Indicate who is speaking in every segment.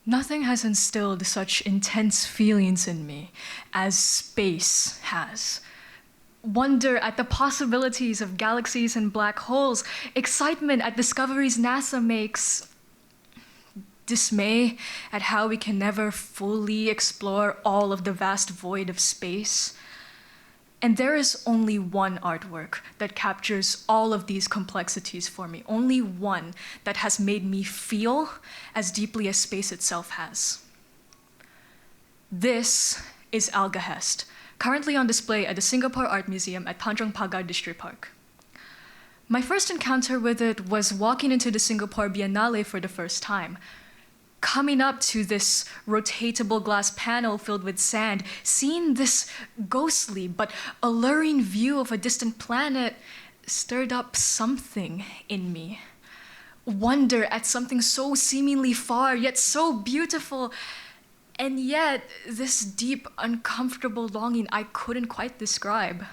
Speaker 1: Nothing has instilled such intense feelings in me as space has. Wonder at the possibilities of galaxies and black holes, excitement at discoveries NASA makes, dismay at how we can never fully explore all of the vast void of space. And there is only one artwork that captures all of these complexities for me, only one that has made me feel as deeply as space itself has. This is Algahest, currently on display at the Singapore Art Museum at Tanjong Pagar Distripark. My first encounter with it was walking into the Singapore Biennale for the first time. Coming up to this rotatable glass panel filled with sand, seeing this ghostly but alluring view of a distant planet stirred up something in me. Wonder at something so seemingly far, yet so beautiful, and yet this deep, uncomfortable longing I couldn't quite describe.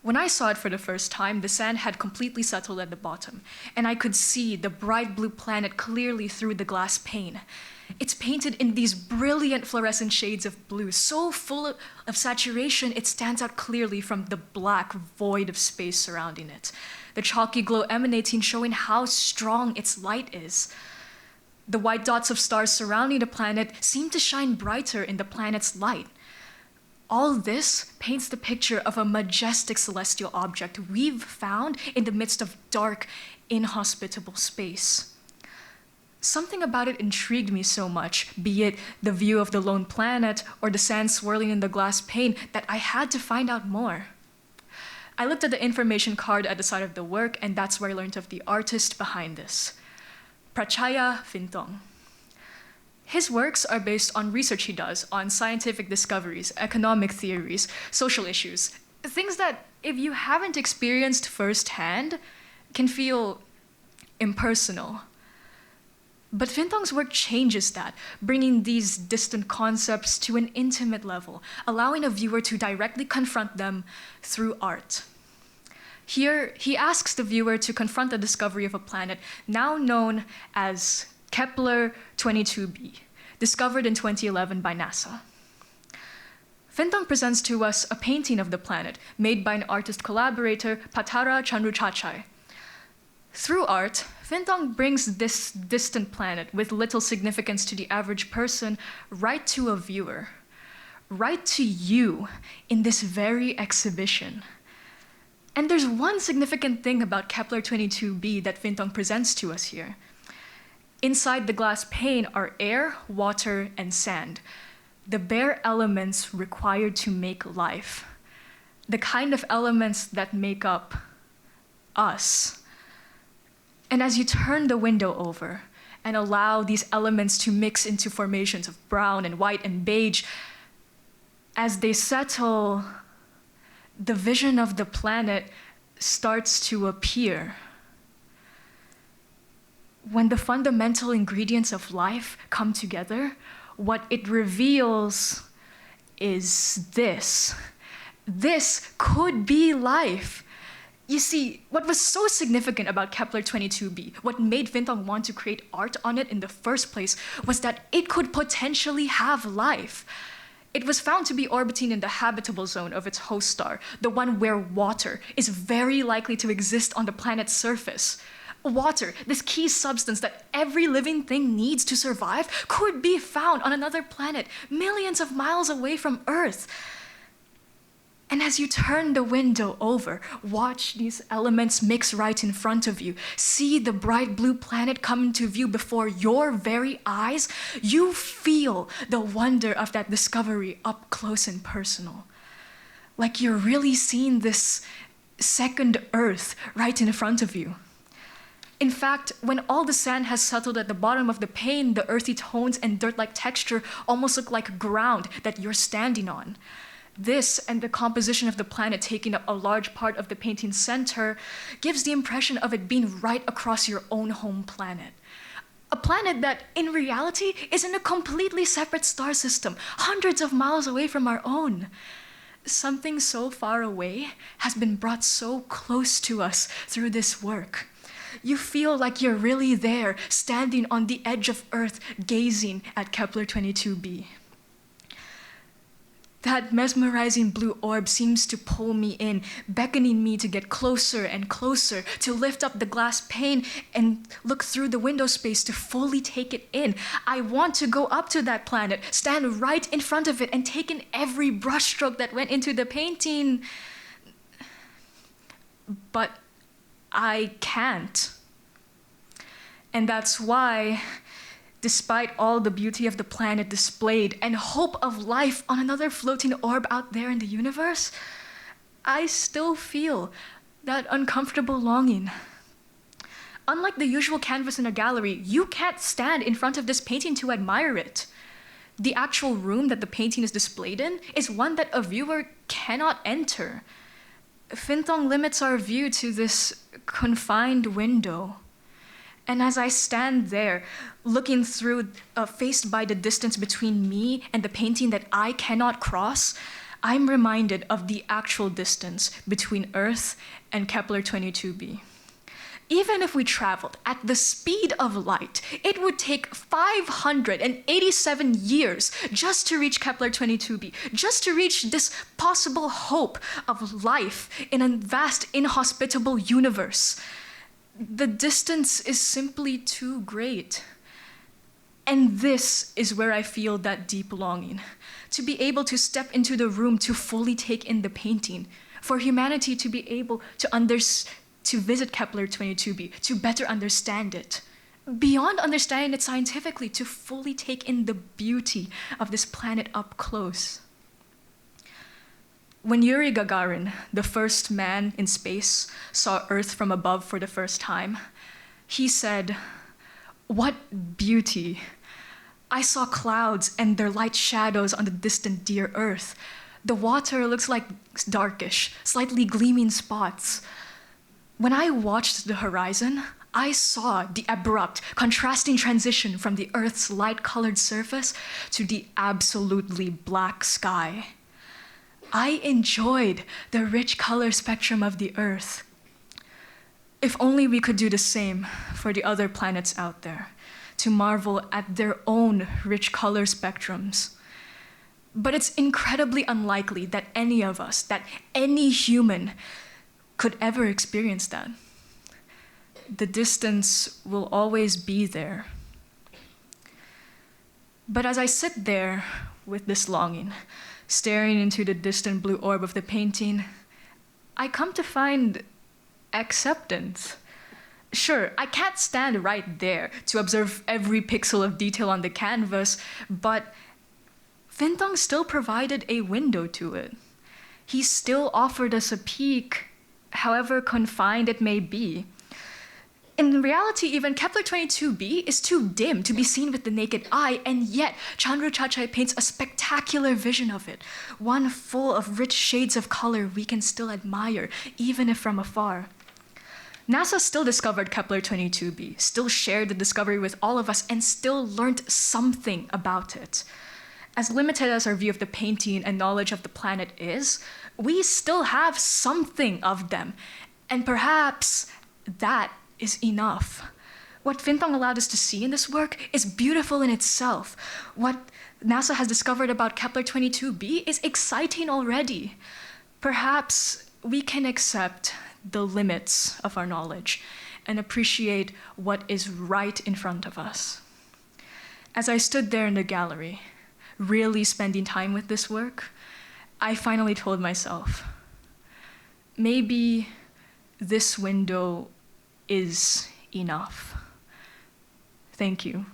Speaker 1: When I saw it for the first time, the sand had completely settled at the bottom, and I could see the bright blue planet clearly through the glass pane. It's painted in these brilliant fluorescent shades of blue, so full of saturation it stands out clearly from the black void of space surrounding it, the chalky glow emanating, showing how strong its light is. The white dots of stars surrounding the planet seem to shine brighter in the planet's light. All this paints the picture of a majestic celestial object we've found in the midst of dark, inhospitable space. Something about it intrigued me so much, be it the view of the lone planet or the sand swirling in the glass pane, that I had to find out more. I looked at the information card at the side of the work, and that's where I learned of the artist behind this, Pratchaya Phinthong. His works are based on research he does on scientific discoveries, economic theories, social issues, things that, if you haven't experienced firsthand, can feel impersonal. But Phinthong's work changes that, bringing these distant concepts to an intimate level, allowing a viewer to directly confront them through art. Here, he asks the viewer to confront the discovery of a planet now known as Kepler 22b, discovered in 2011 by NASA. Phinthong presents to us a painting of the planet made by an artist collaborator, Patara Chandruchachai. Through art, Phinthong brings this distant planet with little significance to the average person right to a viewer, right to you in this very exhibition. And there's one significant thing about Kepler 22b that Phinthong presents to us here. Inside the glass pane are air, water, and sand, the bare elements required to make life, the kind of elements that make up us. And as you turn the window over and allow these elements to mix into formations of brown and white and beige, as they settle, the vision of the planet starts to appear. When the fundamental ingredients of life come together, what it reveals is this. This could be life. You see, what was so significant about Kepler 22b, what made Phinthong want to create art on it in the first place, was that it could potentially have life. It was found to be orbiting in the habitable zone of its host star, the one where water is very likely to exist on the planet's surface. Water, this key substance that every living thing needs to survive, could be found on another planet millions of miles away from Earth. And as you turn the window over, watch these elements mix right in front of you, see the bright blue planet come into view before your very eyes, you feel the wonder of that discovery up close and personal. Like you're really seeing this second Earth right in front of you. In fact, when all the sand has settled at the bottom of the pane, the earthy tones and dirt-like texture almost look like ground that you're standing on. This and the composition of the planet taking up a large part of the painting's center gives the impression of it being right across your own home planet. A planet that, in reality, is in a completely separate star system, hundreds of miles away from our own. Something so far away has been brought so close to us through this work. You feel like you're really there, standing on the edge of Earth, gazing at Kepler-22b. That mesmerizing blue orb seems to pull me in, beckoning me to get closer and closer, to lift up the glass pane and look through the window space to fully take it in. I want to go up to that planet, stand right in front of it, and take in every brushstroke that went into the painting. But I can't. And that's why, despite all the beauty of the planet displayed and hope of life on another floating orb out there in the universe, I still feel that uncomfortable longing. Unlike the usual canvas in a gallery, you can't stand in front of this painting to admire it. The actual room that the painting is displayed in is one that a viewer cannot enter. Phinthong limits our view to this confined window. And as I stand there, looking through, faced by the distance between me and the painting that I cannot cross, I'm reminded of the actual distance between Earth and Kepler-22b. Even if we traveled at the speed of light, it would take 587 years just to reach Kepler-22b, just to reach this possible hope of life in a vast, inhospitable universe. The distance is simply too great. And this is where I feel that deep longing, to be able to step into the room to fully take in the painting, for humanity to be able to visit Kepler-22b, to better understand it. Beyond understanding it scientifically, to fully take in the beauty of this planet up close. When Yuri Gagarin, the first man in space, saw Earth from above for the first time, he said, "What beauty! I saw clouds and their light shadows on the distant dear Earth. The water looks like darkish, slightly gleaming spots. When I watched the horizon, I saw the abrupt, contrasting transition from the Earth's light-colored surface to the absolutely black sky. I enjoyed the rich color spectrum of the Earth. If only we could do the same for the other planets out there, to marvel at their own rich color spectrums. But it's incredibly unlikely that any of us, that any human, could ever experience that. The distance will always be there. But as I sit there with this longing, staring into the distant blue orb of the painting, I come to find acceptance. Sure, I can't stand right there to observe every pixel of detail on the canvas, but Phinthong still provided a window to it. He still offered us a peek, however confined it may be. In reality, even Kepler-22b is too dim to be seen with the naked eye, and yet Pratchaya paints a spectacular vision of it, one full of rich shades of color we can still admire, even if from afar. NASA still discovered Kepler-22b, still shared the discovery with all of us, and still learned something about it. As limited as our view of the painting and knowledge of the planet is, we still have something of them, and perhaps that is enough. What Phinthong allowed us to see in this work is beautiful in itself. What NASA has discovered about Kepler-22b is exciting already. Perhaps we can accept the limits of our knowledge and appreciate what is right in front of us. As I stood there in the gallery, really spending time with this work, I finally told myself, maybe this window is enough. Thank you.